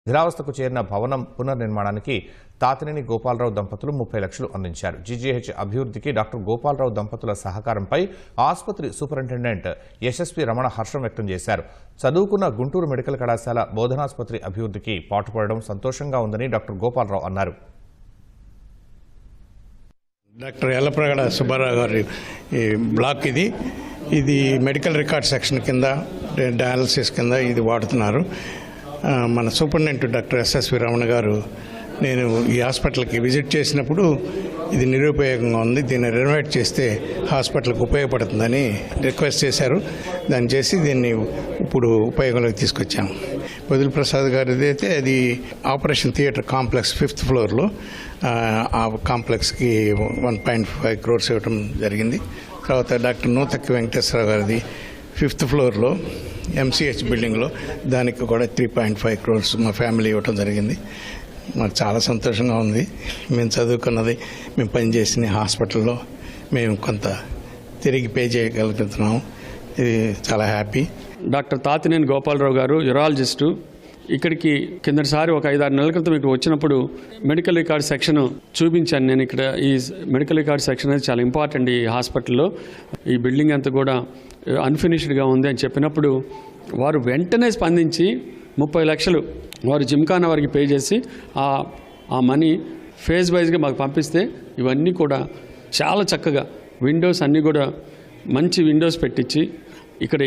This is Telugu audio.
శిథిలావస్థకు చేరిన భవనం పునర్నిర్మాణానికి తాతినేని గోపాలరావు దంపతులు 30 లక్షలు అందించారు. జీజీహెచ్ అభివృద్ధికి డాక్టర్ గోపాలరావు దంపతుల సహకారంపై ఆసుపత్రి సూపరింటెండెంట్ యశస్వి రమణ హర్షం వ్యక్తం చేశారు. చదువుకున్న గుంటూరు మెడికల్ కళాశాల బోధనాసుపత్రి అభివృద్ధికి పాటుపడడం సంతోషంగా ఉందని డాక్టర్ గోపాలరావు అన్నారు. డాక్టర్ ఎల్లప్రగడ సుబ్బారావు గారి బ్లాక్ ఇది మెడికల్ రికార్డ్ సెక్షన్ కింద డయాలసిస్ కింద ఇది వాడుతున్నారు. మన సూపరింటెండెంట్ డాక్టర్ ఎస్ఎస్వి రమణ గారు నేను ఈ హాస్పిటల్కి విజిట్ చేసినప్పుడు ఇది నిరుపయోగంగా ఉంది, దీన్ని రెనోవేట్ చేస్తే హాస్పిటల్కి ఉపయోగపడుతుందని రిక్వెస్ట్ చేశారు. దాన్ని చేసి దీన్ని ఇప్పుడు ఉపయోగంలోకి తీసుకొచ్చాము. వదిలి ప్రసాద్ గారిది అయితే అది ఆపరేషన్ థియేటర్ కాంప్లెక్స్ 5th ఫ్లోర్లో ఆ కాంప్లెక్స్కి 1.5 crores ఇవ్వడం జరిగింది. తర్వాత డాక్టర్ నూతక్కి వెంకటేశ్వర గారిది 5th ఫ్లోర్లో ఎంసీహెచ్ బిల్డింగ్లో దానికి కూడా 3.5 crores మా ఫ్యామిలీ ఇవ్వటం జరిగింది. మాకు చాలా సంతోషంగా ఉంది. మేము చదువుకున్నది, మేము పనిచేసిన హాస్పిటల్లో మేము కొంత తిరిగి పే చేయగలుగుతున్నాము. ఇది చాలా హ్యాపీ. డాక్టర్ తాతినేని గోపాలరావు గారు యూరాలజిస్టు. ఇక్కడికి కిందటిసారి ఒక 5-6 నెలల క్రితం ఇక్కడ వచ్చినప్పుడు మెడికల్ రికార్డ్ సెక్షన్ చూపించాను. నేను ఇక్కడ ఈ మెడికల్ రికార్డ్ సెక్షన్ అనేది చాలా ఇంపార్టెంట్ ఈ హాస్పిటల్లో. ఈ బిల్డింగ్ అంతా కూడా అన్ఫినిష్డ్గా ఉంది అని చెప్పినప్పుడు వారు వెంటనే స్పందించి 30 లక్షలు వారు జిమ్ఖానా వారికి పే చేసి ఆ మనీ ఫేజ్ వైజ్గా మాకు పంపిస్తే ఇవన్నీ కూడా చాలా చక్కగా విండోస్ అన్నీ కూడా మంచి విండోస్ పెట్టించి ఇక్కడ